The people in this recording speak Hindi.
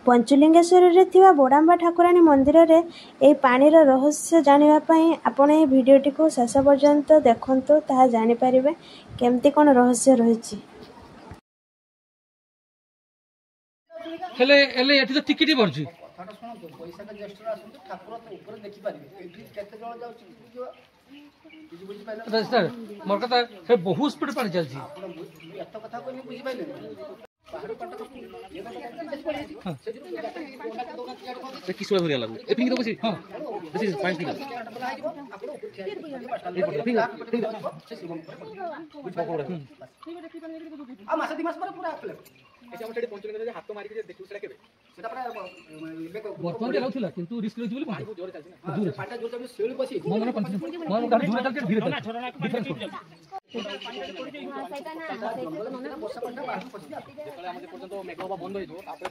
पंचलिंगेश्वर रे थिबा बोडाम्बा ठाकुराणी मंदिर रे ए पानीर रहस्य जानिबा पई आपण ए भिडियोटी को शेष पर्यंत देखंतु ताहा जानि परिबे केमती कोन रहस्य रहिछि। हेले हेले एठी तो टिकेट पड़छि कथाटा शुणु पैसा के ज्येष्ठ आसु ठाकुर तो ऊपर देखि पारिबे एठी केते जण जाउछि बुझि पाइले सर मोर कथा से बहुत स्पीड पानी चलछि आपण एत कथा कोनी बुझि पाइले पहाड़ पट्टा ये हां से किस वाला लागू ए फिंग दबसी हां दिस इज फाइन फिंगर आपण ऊपर फिंगर आ मास 2 मास पर पूरा आखले एसे हम सेठी पंचलिंग जे हाथ मारि के देखु सेटा केबे सेटा पूरा वर्तमान लाउथिला किंतु रिस्क लेछि बोली बहुत जोर चलछि ना जोर पाटा जोर चलछि सेळी पसी मन मन जोर चलछि धीरे धीरे डिफरेंस वर्षा पट्टा बाहर पसी जेतले हम पर्यंत मेघ बंद होइजो तापर